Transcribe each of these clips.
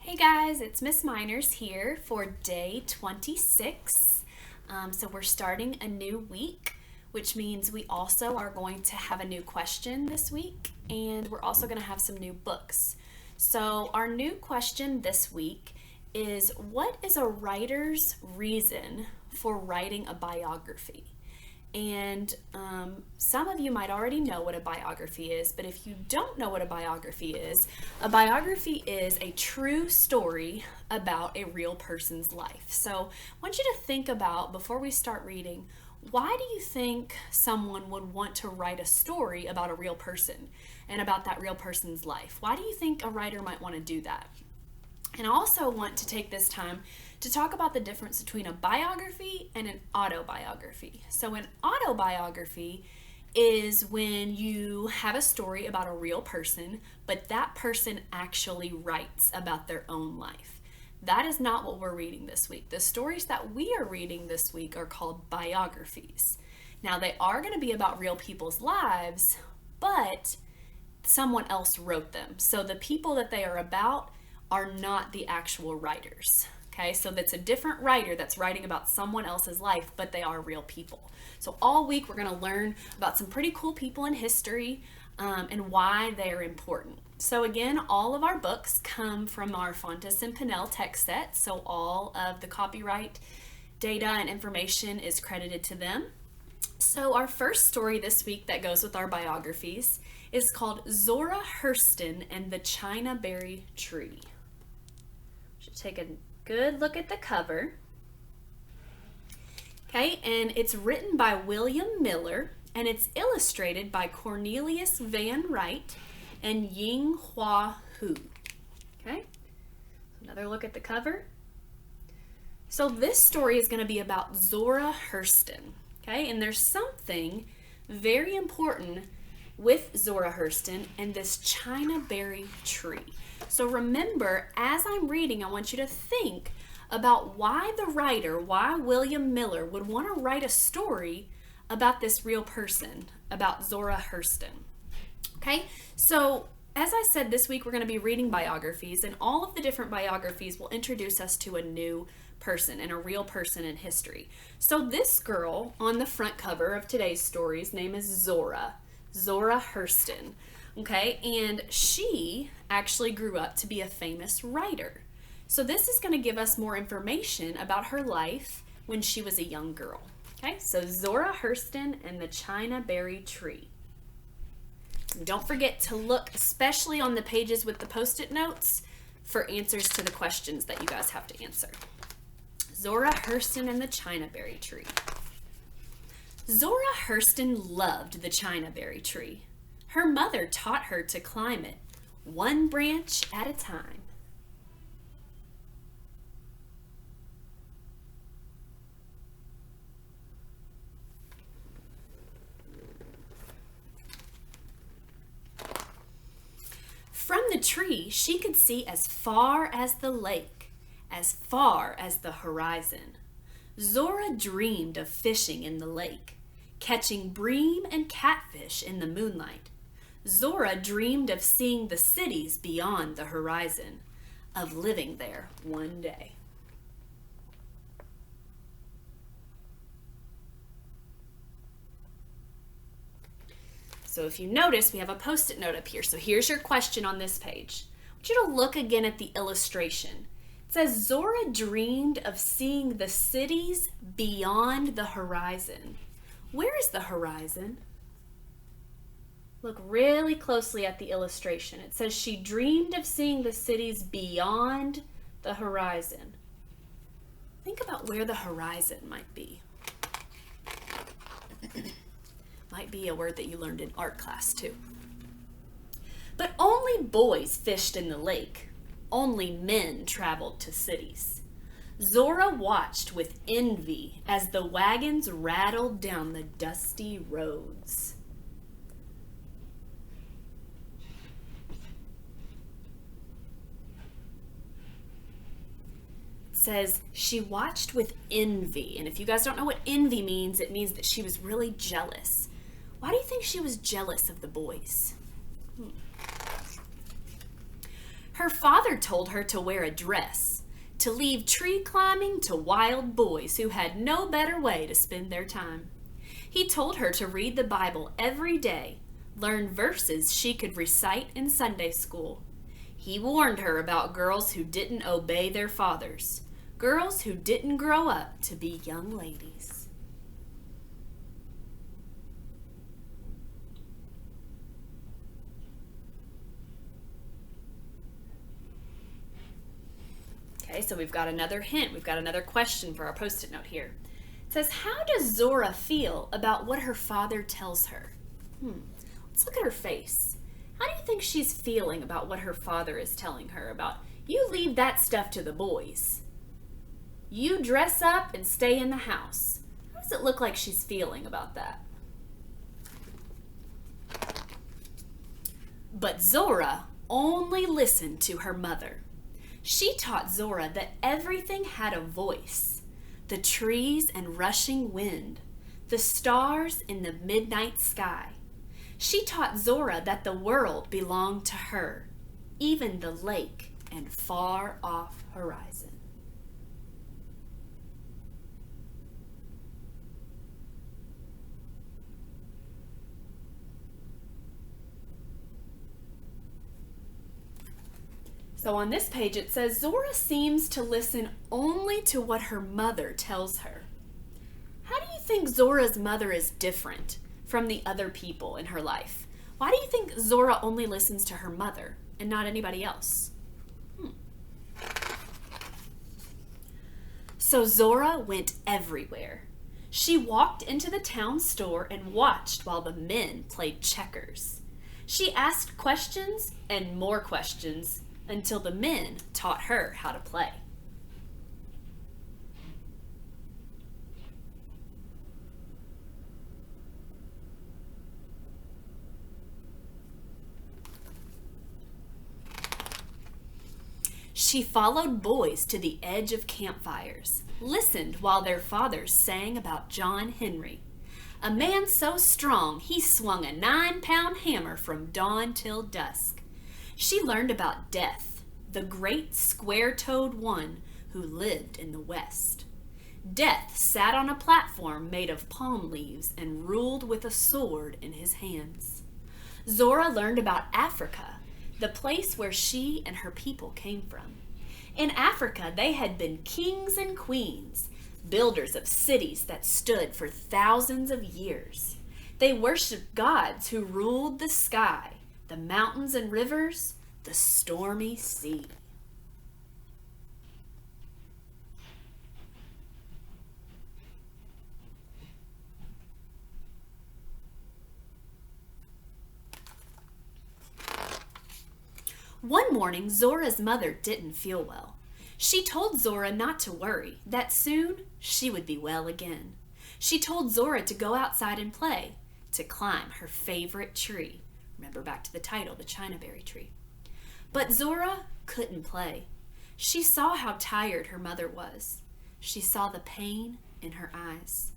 Hey guys, it's Miss Miners here for day 26. So we're starting a new week, which means we also are going to have a new question this week, and we're also going to have some new books. So our new question this week is, what is a writer's reason for writing a biography? And some of you might already know what a biography is, but if you don't know what a biography is a true story about a real person's life. So I want you to think about, before we start reading, why do you think someone would want to write a story about a real person and about that real person's life? Why do you think a writer might want to do that? And I also want to take this time to talk about the difference between a biography and an autobiography. So an autobiography is when you have a story about a real person, but that person actually writes about their own life. That is not what we're reading this week. The stories that we are reading this week are called biographies. Now, they are going to be about real people's lives, but someone else wrote them. So the people that they are about are not the actual writers. Okay, so that's a different writer that's writing about someone else's life, but they are real people. So all week we're going to learn about some pretty cool people in history and why they're important. So again, all of our books come from our Fountas Pinnell text set, so all of the copyright data and information is credited to them. So our first story this week that goes with our biographies is called Zora Hurston and the Chinaberry Tree. Should take a good look at the cover. Okay, and it's written by William Miller, and it's illustrated by Cornelius Van Wright and Ying Hua Hu. Okay, another look at the cover. So this story is going to be about Zora Hurston. Okay, and there's something very important with Zora Hurston and this Chinaberry tree. So remember, as I'm reading, I want you to think about why the writer, why William Miller would want to write a story about this real person, about Zora Hurston. Okay, so as I said, this week we're going to be reading biographies, and all of the different biographies will introduce us to a new person and a real person in history. So this girl on the front cover of today's story's name is Zora Hurston. Okay, and she actually grew up to be a famous writer. So this is going to give us more information about her life when she was a young girl. Okay, so Zora Hurston and the Chinaberry Tree. And don't forget to look, especially on the pages with the post-it notes, for answers to the questions that you guys have to answer. Zora Hurston and the Chinaberry Tree. Zora Hurston loved the Chinaberry tree. Her mother taught her to climb it, one branch at a time. From the tree, she could see as far as the lake, as far as the horizon. Zora dreamed of fishing in the lake, catching bream and catfish in the moonlight. Zora dreamed of seeing the cities beyond the horizon, of living there one day. So if you notice, we have a post-it note up here. So here's your question on this page. I want you to look again at the illustration. It says, Zora dreamed of seeing the cities beyond the horizon. Where is the horizon? Look really closely at the illustration. It says she dreamed of seeing the cities beyond the horizon. Think about where the horizon might be. Might be a word that you learned in art class too. But only boys fished in the lake. Only men traveled to cities. Zora watched with envy as the wagons rattled down the dusty roads. It says she watched with envy. And if you guys don't know what envy means, it means that she was really jealous. Why do you think she was jealous of the boys? Her father told her to wear a dress, to leave tree climbing to wild boys who had no better way to spend their time. He told her to read the Bible every day, learn verses she could recite in Sunday school. He warned her about girls who didn't obey their fathers, girls who didn't grow up to be young ladies. Okay, so we've got another hint. We've got another question for our post-it note here. It says, how does Zora feel about what her father tells her? Let's look at her face. How do you think she's feeling about what her father is telling her about, you leave that stuff to the boys. You dress up and stay in the house. How does it look like she's feeling about that? But Zora only listened to her mother. She taught Zora that everything had a voice. The trees and rushing wind, the stars in the midnight sky. She taught Zora that the world belonged to her, even the lake and far off horizon. So on this page it says, Zora seems to listen only to what her mother tells her. How do you think Zora's mother is different from the other people in her life? Why do you think Zora only listens to her mother and not anybody else? So Zora went everywhere. She walked into the town store and watched while the men played checkers. She asked questions and more questions until the men taught her how to play. She followed boys to the edge of campfires, listened while their fathers sang about John Henry, a man so strong he swung a 9-pound hammer from dawn till dusk. She learned about Death, the great square-toed one who lived in the West. Death sat on a platform made of palm leaves and ruled with a sword in his hands. Zora learned about Africa, the place where she and her people came from. In Africa, they had been kings and queens, builders of cities that stood for thousands of years. They worshiped gods who ruled the sky, the mountains and rivers, the stormy sea. One morning, Zora's mother didn't feel well. She told Zora not to worry, that soon she would be well again. She told Zora to go outside and play, to climb her favorite tree. Remember back to the title, the Chinaberry tree. But Zora couldn't play. She saw how tired her mother was. She saw the pain in her eyes.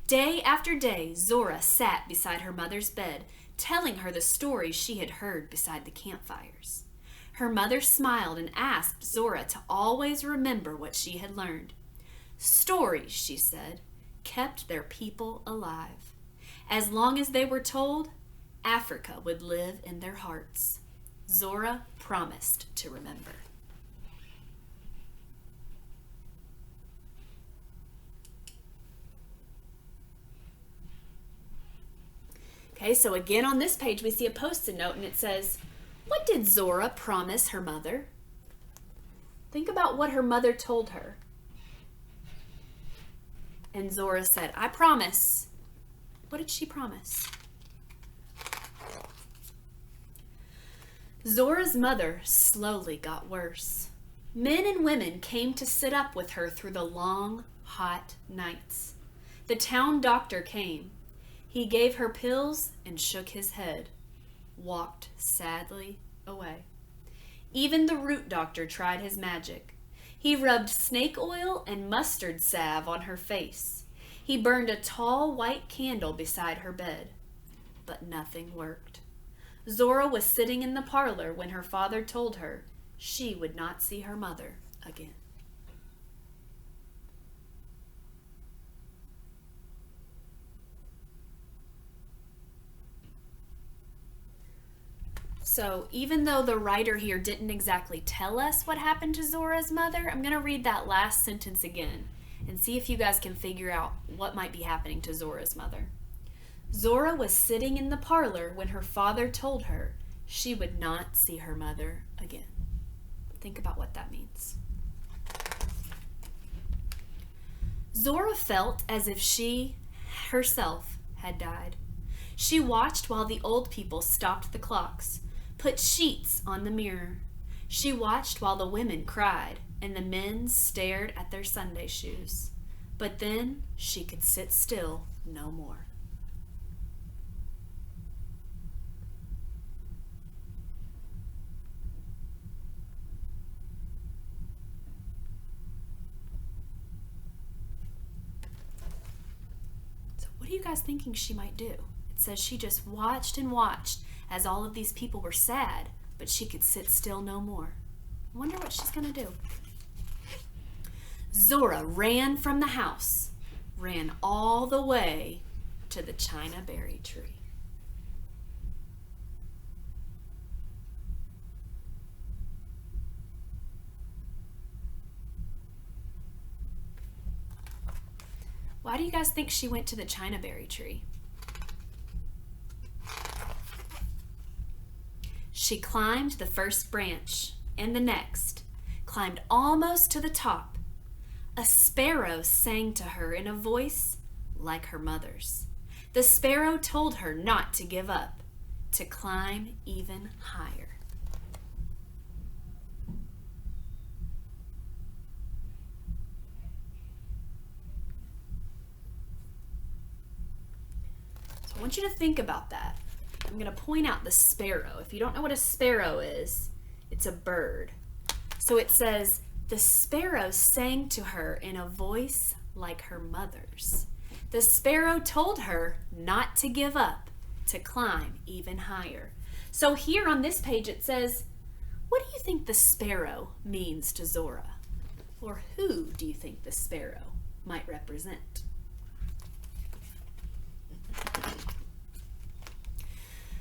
Day after day, Zora sat beside her mother's bed, telling her the stories she had heard beside the campfires. Her mother smiled and asked Zora to always remember what she had learned. Stories, she said, kept their people alive. As long as they were told, Africa would live in their hearts. Zora promised to remember. Okay, so again on this page we see a post-it note and it says, what did Zora promise her mother? Think about what her mother told her. And Zora said, I promise. What did she promise? Zora's mother slowly got worse. Men and women came to sit up with her through the long, hot nights. The town doctor came. He gave her pills and shook his head, walked sadly away. Even the root doctor tried his magic. He rubbed snake oil and mustard salve on her face. He burned a tall white candle beside her bed, but nothing worked. Zora was sitting in the parlor when her father told her she would not see her mother again. So even though the writer here didn't exactly tell us what happened to Zora's mother, I'm going to read that last sentence again and see if you guys can figure out what might be happening to Zora's mother. Zora was sitting in the parlor when her father told her she would not see her mother again. Think about what that means. Zora felt as if she herself had died. She watched while the old people stopped the clocks, put sheets on the mirror. She watched while the women cried and the men stared at their Sunday shoes. But then she could sit still no more. So what are you guys thinking she might do? It says she just watched and watched as all of these people were sad, but she could sit still no more. I wonder what she's going to do. Zora ran from the house, ran all the way to the Chinaberry tree. Why do you guys think she went to the Chinaberry tree? She climbed the first branch and the next, climbed almost to the top. A sparrow sang to her in a voice like her mother's. The sparrow told her not to give up, to climb even higher. So I want you to think about that. I'm going to point out the sparrow. If you don't know what a sparrow is, it's a bird. So it says, the sparrow sang to her in a voice like her mother's. The sparrow told her not to give up, to climb even higher. So here on this page it says, what do you think the sparrow means to Zora? Or who do you think the sparrow might represent?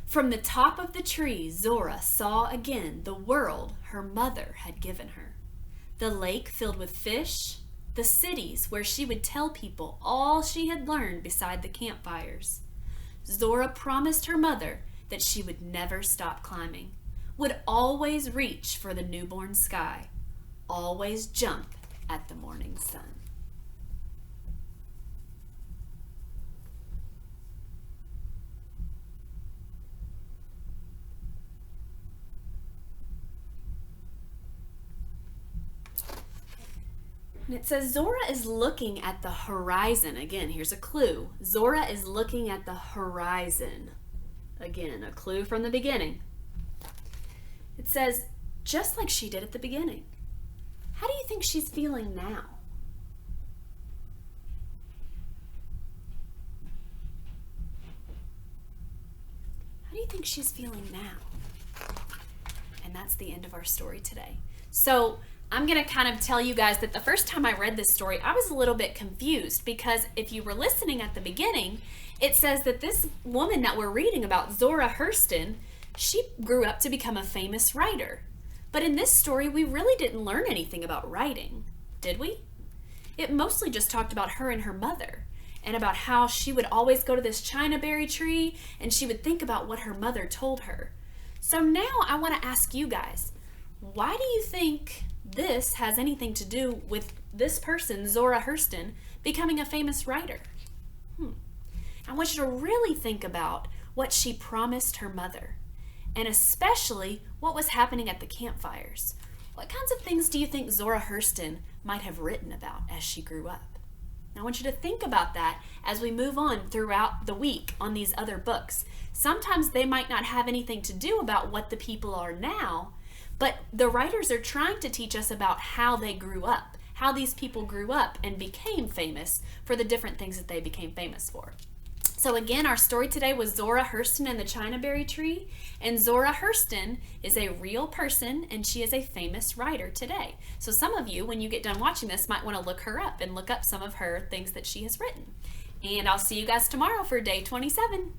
From the top of the tree, Zora saw again the world her mother had given her. The lake filled with fish, the cities where she would tell people all she had learned beside the campfires. Zora promised her mother that she would never stop climbing, would always reach for the newborn sky, always jump at the morning sun. And it says Zora is looking at the horizon. Again, here's a clue. Zora is looking at the horizon. Again, a clue from the beginning. It says, just like she did at the beginning. How do you think she's feeling now? How do you think she's feeling now? And that's the end of our story today. So I'm going to kind of tell you guys that the first time I read this story, I was a little bit confused because if you were listening at the beginning, it says that this woman that we're reading about, Zora Hurston, she grew up to become a famous writer. But in this story, we really didn't learn anything about writing, did we? It mostly just talked about her and her mother and about how she would always go to this Chinaberry tree and she would think about what her mother told her. So now I want to ask you guys, why do you think this has anything to do with this person, Zora Hurston, becoming a famous writer? I want you to really think about what she promised her mother, and especially what was happening at the campfires. What kinds of things do you think Zora Hurston might have written about as she grew up? Now, I want you to think about that as we move on throughout the week on these other books. Sometimes they might not have anything to do about what the people are now, but the writers are trying to teach us about how they grew up, how these people grew up and became famous for the different things that they became famous for. So again, our story today was Zora Hurston and the Chinaberry Tree. And Zora Hurston is a real person, and she is a famous writer today. So some of you, when you get done watching this, might want to look her up and look up some of her things that she has written. And I'll see you guys tomorrow for day 27.